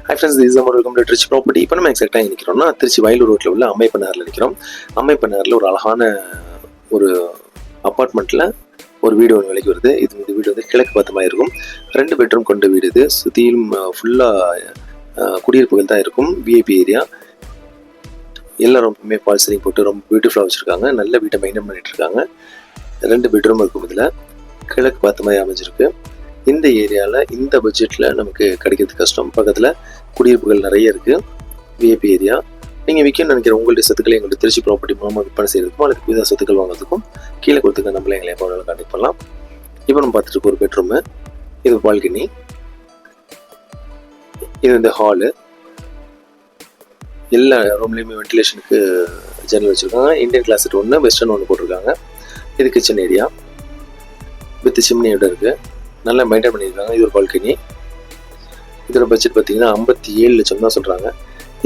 Hi friends, this நம்ம welcome to Trichy property. இப்போ நம்ம எக்ஸாக்டாக நிற்கிறோம்னா திருச்சி வயலூர் ரோட்டில் உள்ள அம்மைப்பநகரில் நிற்கிறோம். அம்மைப்பநகரில் ஒரு அழகான ஒரு அப்பார்ட்மெண்ட்டில் ஒரு வீடு ஒன்று விலைக்கு வருது. இந்த வீடு வந்து கிழக்கு பார்த்த இருக்கும். 2 பெட்ரூம் கொண்ட வீடு. இது சுற்றியும் ஃபுல்லாக குடியிருப்புகள் தான் இருக்கும். VIP area. எல்லாம் ரொம்பவுமே ஃபால் சீலிங் போட்டு ரொம்ப பியூட்டிஃபுல்லாக வச்சுருக்காங்க. நல்ல வீட்டை மெயின்டைன் பண்ணிட்டு இருக்காங்க. 2 பெட்ரூம் இருக்கும். இதில் கிழக்கு பார்த்த மாதிரி அமைஞ்சிருக்கு. இந்த ஏரியாவில் இந்த பட்ஜெட்டில் நமக்கு கிடைக்கிறது கஷ்டம். பக்கத்தில் குடியிருப்புகள் நிறைய இருக்குது. VIP area. நீங்கள் விற்கணும்னு நினைக்கிற உங்களுடைய சொத்துக்களை எங்களுடைய திருச்சி ப்ராப்பர்ட்டி மூலமாக விற்பனை செய்கிறதுக்கும் அல்லது புதிதாக சொத்துக்கள் வாங்குறதுக்கும் கீழே கொடுத்துக்க நம்மளே எங்களை எப்போ கான்டெக்ட் பண்ணலாம். இப்போ நம்ம பார்த்துட்டு ஒரு பெட்ரூமு, இது பால்கனி, இது வந்து ஹாலு. எல்லா ரூம்லேயுமே வென்டிலேஷனுக்கு ஜன்னல் வச்சுருக்காங்க. இந்தியன் கிளாஸட் ஒன்று, வெஸ்டர்ன் ஒன்று போட்டிருக்காங்க. இது கிச்சன் ஏரியா வித் சிம்னியோட இருக்குது. நல்லா மெயின்டைன் பண்ணியிருக்காங்க. இது ஒரு பால்கனி. இதோட பட்ஜெட் பார்த்தீங்கன்னா 57 லட்சம் தான் சொல்கிறாங்க.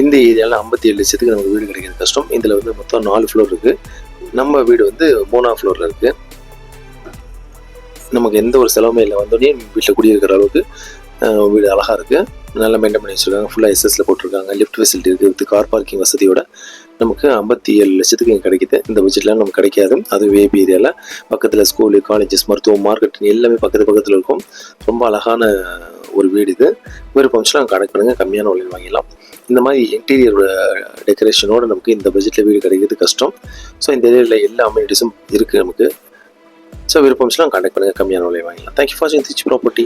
இந்த ஏரியாவில் 57 லட்சத்துக்கு நமக்கு வீடு கிடைக்கிறது கஷ்டம். இதில் வந்து மொத்தம் 4 ஃப்ளோர் இருக்குது. நம்ம வீடு வந்து 3ஆம் ஃப்ளோரில் இருக்குது. நமக்கு எந்த ஒரு செலவுமே இல்லை. வந்தோடனே வீட்டில் குடியிருக்கிற அளவுக்கு வீடு அழகாக இருக்குது. நல்லா மெயின்டைன் பண்ணி வச்சுருக்காங்க. ஃபுல்லாக எஸ்எஸ்ல போட்டிருக்காங்க. லிஃப்ட் ஃபெசிலிட்டி இருக்குது. வித் கார் பார்க்கிங் வசதியோட நமக்கு 57 லட்சத்துக்கு இங்கே கிடைக்குது. இந்த பட்ஜெட்லாம் நமக்கு கிடைக்காது. அது விஐபி ஏரியாவில் பக்கத்தில் ஸ்கூலு, காலேஜஸ், மருத்துவம், மார்க்கெட் எல்லாமே பக்கத்தில் இருக்கும். ரொம்ப அழகான ஒரு வீடு இது. விருப்பம்லாம் கனெக்ட் பண்ணுங்கள். கம்மியான விலையில் வாங்கிடலாம். இந்த மாதிரி இன்டீரியர் டெக்கரேஷனோடு நமக்கு இந்த பட்ஜெட்டில் வீடு கிடைக்கிறது கஷ்டம். ஸோ இந்த ஏரியாவில் எல்லா அமெனிட்டிஸும் இருக்குது நமக்கு. ஸோ விருப்பம்லாம் கான்டெக்ட் பண்ணுங்கள். கம்மியான விலையில் வாங்கிடலாம். தேங்க்யூ ஃபார் வாட்சிங் ட்ரிச் ப்ராப்பர்ட்டி.